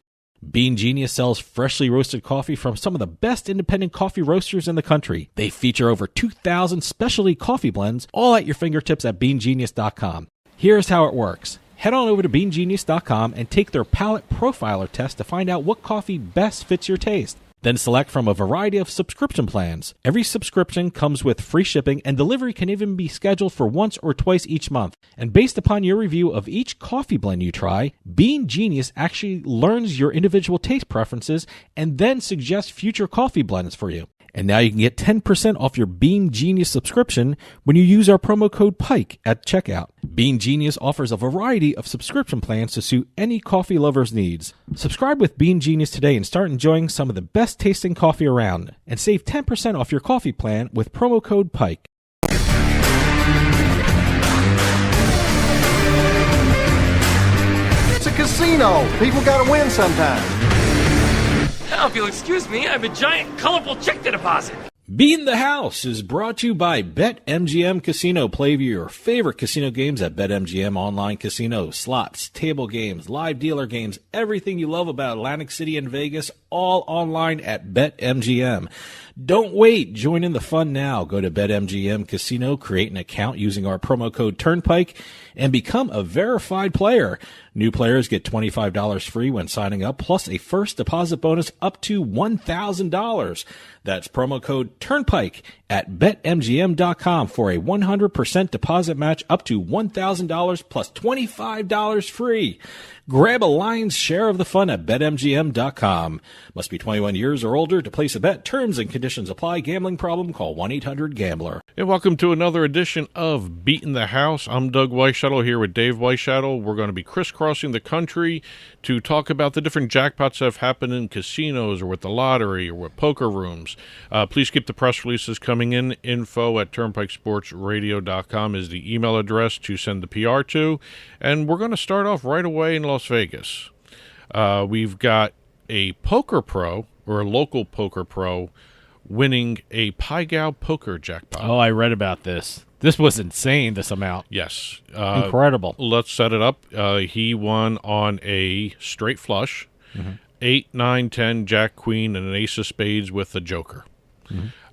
Bean Genius sells freshly roasted coffee from some of the best independent coffee roasters in the country. They feature over 2,000 specialty coffee blends, all at your fingertips at beangenius.com. Here's how it works. Head on over to beangenius.com and take their palate profiler test to find out what coffee best fits your taste. Then select from a variety of subscription plans. Every subscription comes with free shipping, and delivery can even be scheduled for once or twice each month. And based upon your review of each coffee blend you try, Bean Genius actually learns your individual taste preferences and then suggests future coffee blends for you. And now you can get 10% off your Bean Genius subscription when you use our promo code PIKE at checkout. Bean Genius offers a variety of subscription plans to suit any coffee lover's needs. Subscribe with Bean Genius today and start enjoying some of the best tasting coffee around. And save 10% off your coffee plan with promo code PIKE. It's a casino. People gotta win sometime. Now, if you'll excuse me, I have a giant, colorful check to deposit. Beatin The House is brought to you by BetMGM Casino. Play your favorite casino games at BetMGM Online Casino. Slots, table games, live dealer games, everything you love about Atlantic City and Vegas, all online at BetMGM. Don't wait. Join in the fun now. Go to BetMGM Casino, create an account using our promo code Turnpike, and become a verified player. New players get $25 free when signing up, plus a first deposit bonus up to $1,000. That's promo code Turnpike at BetMGM.com for a 100% deposit match up to $1,000 plus $25 free. Grab a lion's share of the fun at BetMGM.com. Must be 21 years or older to place a bet. Terms and conditions apply. Gambling problem? Call 1-800-GAMBLER. And welcome to another edition of Beatin the House. I'm Doug Weischadle here with Dave Weischadle. We're going to be crisscrossing the country to talk about the different jackpots that have happened in casinos or with the lottery or with poker rooms. Please keep the press releases coming in. Info at turnpikesportsradio.com is the email address to send the PR to. And we're going to start off right away in Las Vegas. We've got a poker pro or a local poker pro winning a Pai Gow poker jackpot. Oh, I read about this. This was insane, this amount. Yes. Incredible. Let's set it up. He won on a straight flush, 8, 9, 10, jack, queen, and an ace of spades with a joker.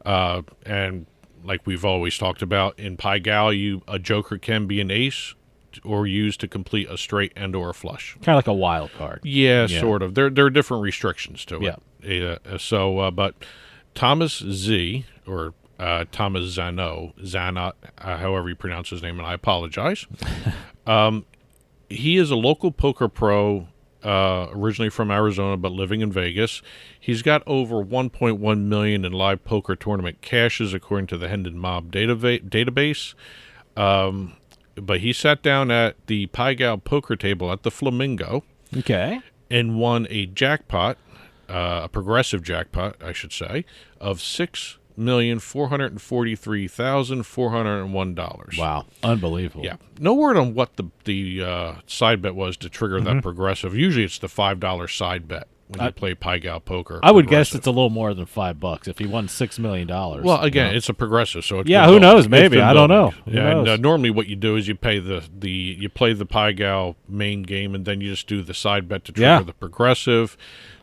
And like we've always talked about, in Pai Gow, a joker can be an ace or used to complete a straight and or a flush. Kind of like a wild card. Yeah, sort of. There are different restrictions to it. Yeah. But Thomas Z, or Thomas Zana, however you pronounce his name, and I apologize. He is a local poker pro, originally from Arizona, but living in Vegas. He's got over $1.1 million in live poker tournament cashes, according to the Hendon Mob database. But he sat down at the Pai Gow poker table at the Flamingo. Okay. And won a jackpot, a progressive jackpot, I should say, of $6,443,401. Wow, unbelievable. Yeah, no word on what the side bet was to trigger that progressive. Usually, it's the $5 side bet when you play Pai Gow poker. I would guess it's a little more than $5 if he won $6 million. Well, again, it's a progressive, so it's who knows? Maybe I don't know. And normally, what you do is you pay you play the Pai Gow main game, and then you just do the side bet to trigger the progressive.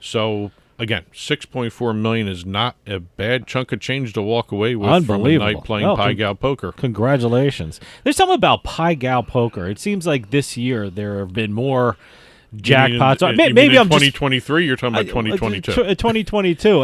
So again, $6.4 million is not a bad chunk of change to walk away with from a night playing Pai Gow poker. Congratulations. There's something about Pai Gow poker. It seems like this year there have been more jackpots. Maybe I'm 2023. You're talking about 2022. 2022.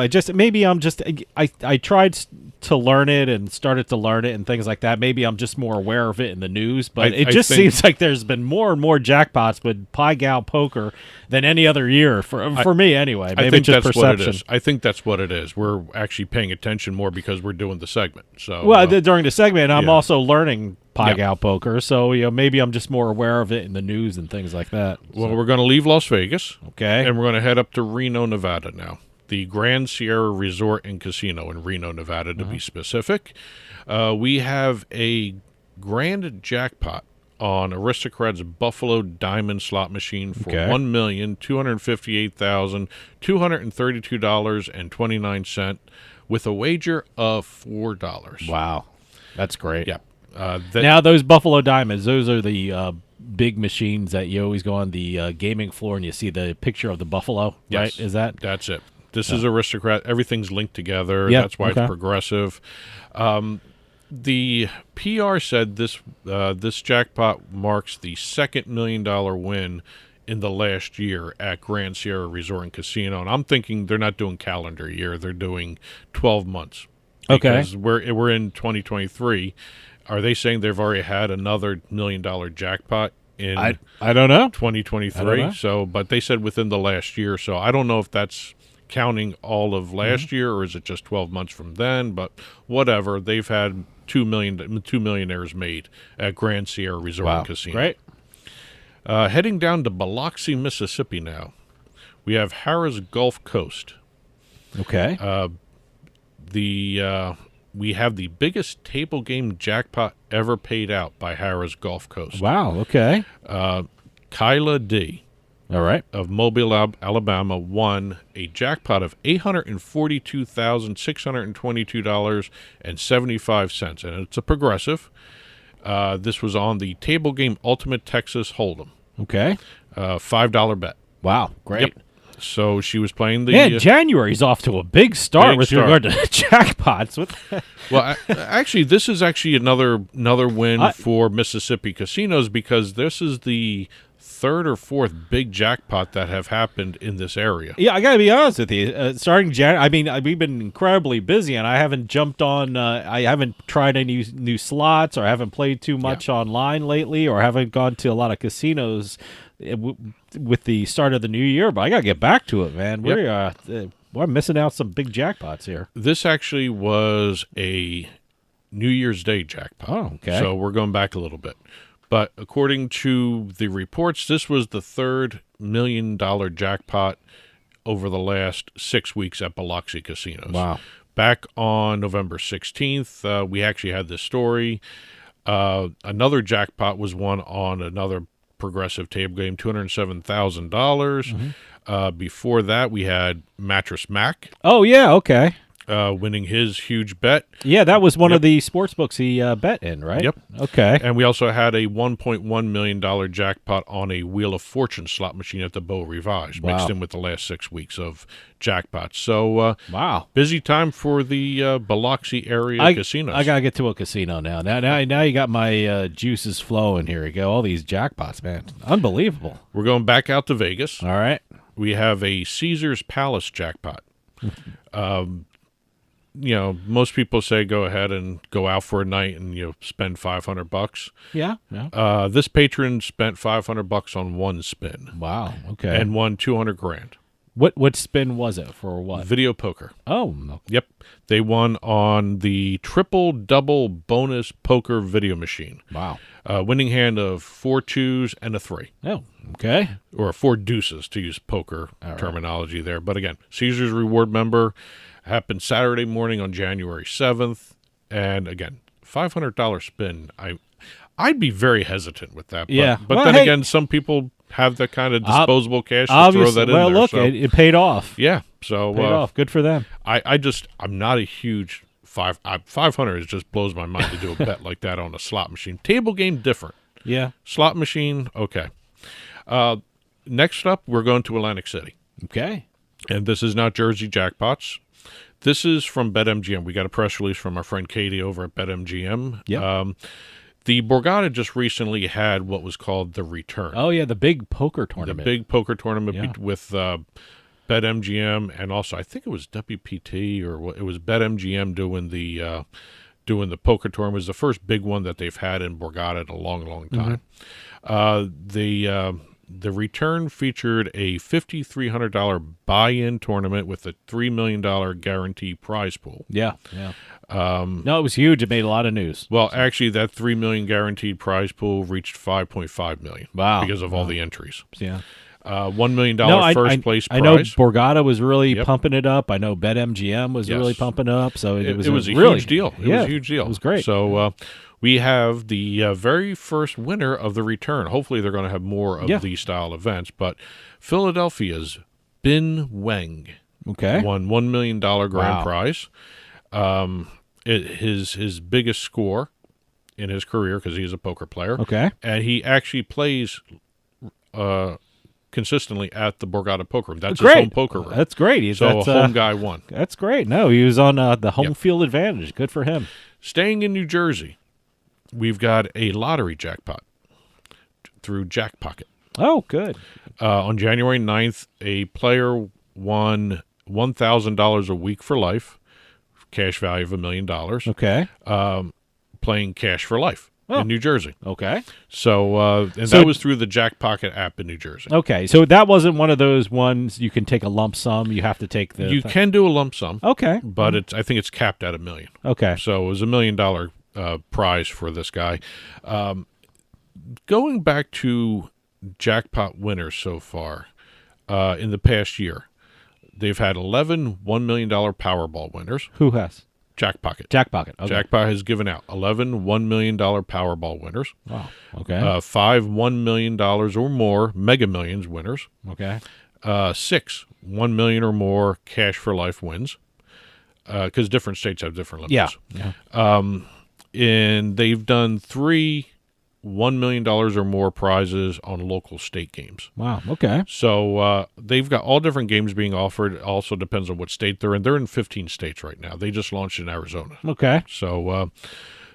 I tried to learn it and started to learn it and things like that. Maybe I'm just more aware of it in the news, but it just seems like there's been more and more jackpots with Pai Gow poker than any other year for me anyway. Maybe I think just that's perception. what it is. I think that's what it is. We're actually paying attention more because we're doing the segment. So during the segment, I'm also learning Pai Gow poker, so maybe I'm just more aware of it in the news and things like that. Well, we're going to leave Las Vegas, okay, and we're going to head up to Reno, Nevada now. The Grand Sierra Resort and Casino in Reno, Nevada, to be specific. We have a grand jackpot on Aristocrat's Buffalo Diamond slot machine for $1,258,232.29 with a wager of $4. Wow, that's great. Yeah. Now, those Buffalo Diamonds, those are the big machines that you always go on the gaming floor and you see the picture of the buffalo, right? Is that? That's it. This is Aristocrat. Everything's linked together. Yep. That's why it's progressive. The PR said this jackpot marks the $2 million win in the last year at Grand Sierra Resort and Casino. And I'm thinking they're not doing calendar year. They're doing 12 months. Because we're in 2023. Are they saying they've already had another $1 million jackpot in I don't know 2023? I don't know. So, but they said within the last year. So I don't know if that's counting all of last year or is it just 12 months from then? But whatever, they've had $2 millionaires made at Grand Sierra Resort and Casino. Great. Heading down to Biloxi, Mississippi now, we have Harrah's Gulf Coast. Okay. We have the biggest table game jackpot ever paid out by Harrah's Gulf Coast. Wow, okay. Kyla D. All right. Of Mobile, Alabama, won a jackpot of $842,622.75, and it's a progressive. This was on the table game Ultimate Texas Hold'em. Okay. $5 bet. Wow, great. Yep. So she was playing the... January's off to a big start regard to jackpots. Well, actually, this is actually another win for Mississippi casinos because this is the third or fourth big jackpot that have happened in this area. Yeah, I got to be honest with you. Starting January, I mean, we've been incredibly busy, and I haven't jumped on. I haven't tried any new slots, or haven't played too much online lately, or haven't gone to a lot of casinos with the start of the new year. But I got to get back to it, man. We're missing out some big jackpots here. This actually was a New Year's Day jackpot. Oh, okay. So we're going back a little bit. But according to the reports, this was the $3 million jackpot over the last 6 weeks at Biloxi casinos. Wow. Back on November 16th, we actually had this story. Another jackpot was won on another progressive table game, $207,000. Before that, we had Mattress Mac. Oh, yeah, okay. Winning his huge bet. Yeah, that was one of the sports books he bet in, right? Yep. Okay. And we also had a $1.1 million jackpot on a Wheel of Fortune slot machine at the Beau Rivage, mixed in with the last 6 weeks of jackpots. So, wow, busy time for the Biloxi area casinos. I gotta get to a casino now. Now you got my juices flowing. Here we go. All these jackpots, man, unbelievable. We're going back out to Vegas. All right. We have a Caesar's Palace jackpot. most people say go ahead and go out for a night and spend $500. Yeah, yeah. This patron spent $500 on one spin. Wow. Okay. And won $200,000. What spin was it for? What? Video poker. Oh, no. Yep. They won on the triple double bonus poker video machine. Wow. Winning hand of 4 2s and a 3. Oh, okay. Or 4 deuces to use poker terminology there. But again, Caesars Reward member. Happened Saturday morning on January 7th. And again, $500 spin. I'd be very hesitant with that. But then again, some people have that kind of disposable cash to throw that in there. Well, look, it paid off. Yeah. So paid off. Good for them. I'm not a huge 500 just blows my mind to do a bet like that on a slot machine. Table game, different. Yeah. Slot machine, okay. Next up, we're going to Atlantic City. Okay. And this is not Jersey Jackpots. This is from BetMGM. We got a press release from our friend Katie over at BetMGM. Yep. The Borgata just recently had what was called the Return. Oh, yeah, the big poker tournament. The big poker tournament with BetMGM and also I think it was WPT or it was BetMGM doing the poker tournament. It was the first big one that they've had in Borgata in a long, long time. The Return featured a $5,300 buy-in tournament with a $3 million guarantee prize pool. Yeah, yeah. No, it was huge. It made a lot of news. Well, actually, that $3 million guaranteed prize pool reached $5.5 million. Wow. Because of all the entries. Yeah. $1 million first place prize. I know Borgata was really pumping it up. I know BetMGM was really pumping it up. So it was a really huge deal. It was a huge deal. It was great. So we have the very first winner of the Return. Hopefully they're going to have more of these style events. But Philadelphia's Bin Wang won $1 million grand prize. His biggest score in his career because he's a poker player. Okay. And he actually plays consistently at the Borgata Poker Room. That's his home poker room. That's great. So a home guy won. That's great. No, he was on the home field advantage. Good for him. Staying in New Jersey, we've got a lottery jackpot through Jackpocket. Oh, good. On January 9th, a player won $1,000 a week for life, cash value of $1 million. Okay. Playing Cash for Life. In New Jersey. Okay. So, that was through the Jackpocket app in New Jersey. Okay. So that wasn't one of those ones you can take a lump sum. You have to take the... You can do a lump sum. Okay. But I think it's capped at $1 million. Okay. So it was $1 million prize for this guy. Going back to jackpot winners so far in the past year, they've had 11 $1 million Powerball winners. Who has? Jackpocket. Jackpocket. Okay. Jackpot has given out 11 $1 million Powerball winners. Wow. Okay. 5 $1 million or more Mega Millions winners. Okay. 6 $1 million or more Cash for Life wins. Because different states have different limits. Yeah. And they've done 3 $1 million or more prizes on local state games. Wow. Okay. So they've got all different games being offered. It also depends on what state they're in. They're in 15 states right now. They just launched in Arizona. Okay. So,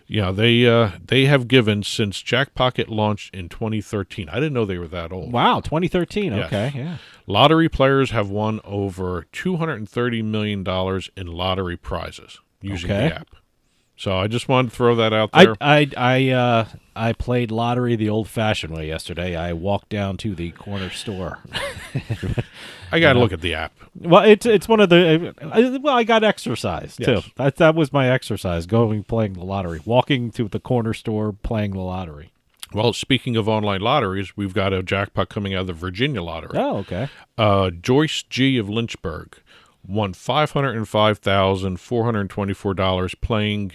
they have given since Jackpocket launched in 2013. I didn't know they were that old. Wow, 2013. Yes. Okay, yeah. Lottery players have won over $230 million in lottery prizes using the app. So I just wanted to throw that out there. I played lottery the old-fashioned way yesterday. I walked down to the corner store. I got to look at the app. Well, it's one of the. I got exercise too. That was my exercise. Playing the lottery, walking to the corner store, playing the lottery. Well, speaking of online lotteries, we've got a jackpot coming out of the Virginia lottery. Oh, okay. Joyce G. of Lynchburg won $505,424 playing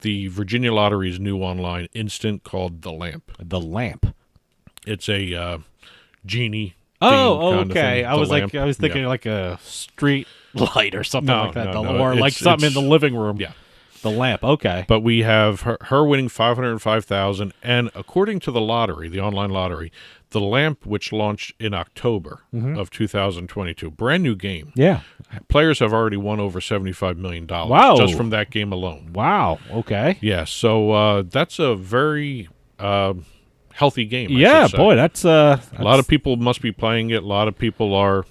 the Virginia Lottery's new online instant called The Lamp. The Lamp. It's a genie. Oh, okay. I was thinking like a street light or something like that, or like something in the living room. Yeah. The Lamp. Okay. But we have her winning $505,000, and according to the lottery, the online lottery, The Lamp, which launched in October of 2022, brand new game. Yeah. Players have already won over $75 million just from that game alone. Wow. Okay. Yeah. So that's a very healthy game. Yeah, boy, that's a lot of people must be playing it. A lot of people are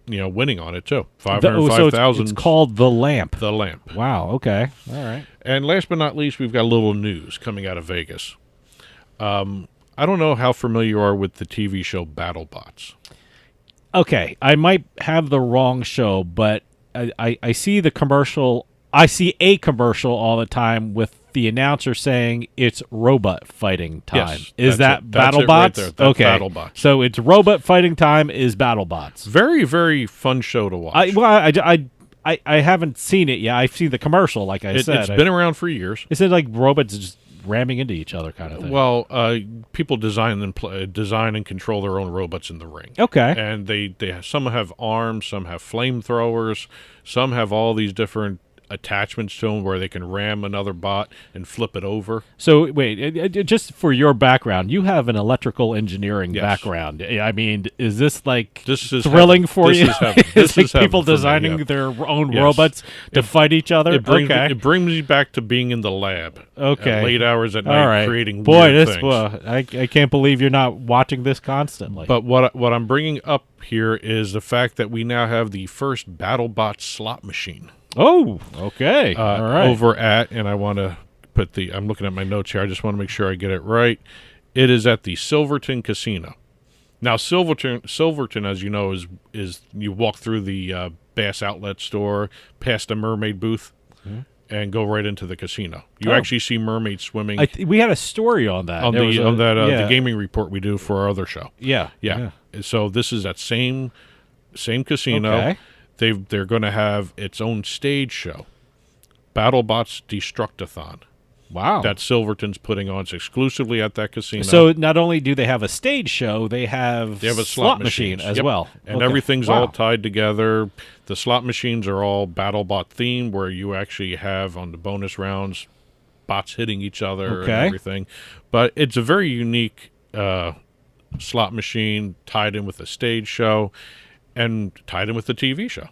winning on it too. So $505,000. it's called The Lamp. The Lamp. Wow. Okay. All right. And last but not least, we've got a little news coming out of Vegas. I don't know how familiar you are with the TV show BattleBots. Okay, I might have the wrong show, but I see the commercial. I see a commercial all the time with the announcer saying it's robot fighting time. Yes, is that that's BattleBots? right there. That's okay, BattleBots. So it's robot fighting time is BattleBots. Very, very fun show to watch. I haven't seen it yet. I've seen the commercial, like I said. It's been around for years. Is it like robots just ramming into each other kind of thing? Well, people design and control their own robots in the ring. Okay. And they some have arms, some have flamethrowers, some have all these different attachments to them where they can ram another bot and flip it over. So wait, just for your background, you have an electrical engineering background. I mean, is this like thrilling for you? This is people designing their own robots to fight each other. It brings me back to being in the lab. Okay, late hours at night creating weird things. Well, I can't believe you're not watching this constantly. But what I'm bringing up here is the fact that we now have the first BattleBot slot machine. Oh, okay. All right. Over at, and I want to put I'm looking at my notes here. I just want to make sure I get it right. It is at the Silverton Casino. Now, Silverton, as you know, is you walk through the Bass Outlet store, past the mermaid booth, and go right into the casino. You actually see mermaids swimming. We had a story on that. The gaming report we do for our other show. Yeah. So this is that same casino. Okay. They're going to have its own stage show, BattleBots Destructathon. Wow. That Silverton's putting on. It's exclusively at that casino. So not only do they have a stage show, they have a slot machine as well. And everything's all tied together. The slot machines are all BattleBot themed, where you actually have on the bonus rounds bots hitting each other and everything. But it's a very unique slot machine tied in with a stage show and tied in with the TV show.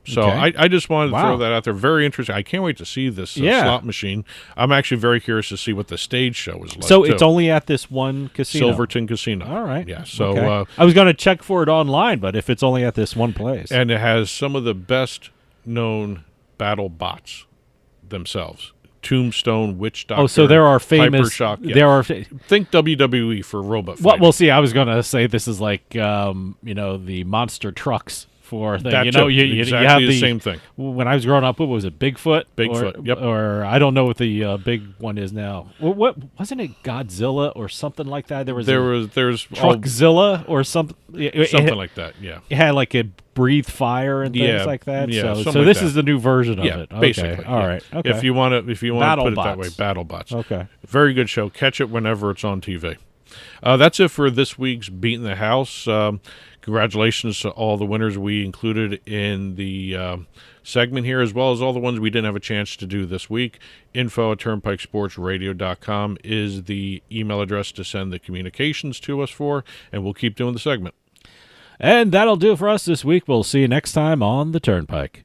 So I just wanted to throw that out there. Very interesting. I can't wait to see this slot machine. I'm actually very curious to see what the stage show is like. So it's only at this one casino? Silverton Casino. All right. Yeah. So I was going to check for it online, but if it's only at this one place. And it has some of the best known BattleBots themselves. Tombstone, Witch Doctor. Oh, so there are famous. Hypershock. Yeah. There are. Think WWE for robot fighting. Well, see, I was going to say this is like the monster trucks for thing. That you have the same thing. When I was growing up, what was it? Bigfoot. Yep. Or I don't know what the big one is now. What wasn't it? Godzilla or something like that. There's Truckzilla or something. Something like that. Yeah. It had like a breathe fire and things like that. Yeah. So this is the new version of it. Okay. Basically. All right. Okay. If you want to put it that way, BattleBots. Okay. Very good show. Catch it whenever it's on TV. That's it for this week's Beatin the House. Congratulations to all the winners we included in the segment here, as well as all the ones we didn't have a chance to do this week. info@turnpikesportsradio.com is the email address to send the communications to us for, and we'll keep doing the segment. And that'll do it for us this week. We'll see you next time on The Turnpike.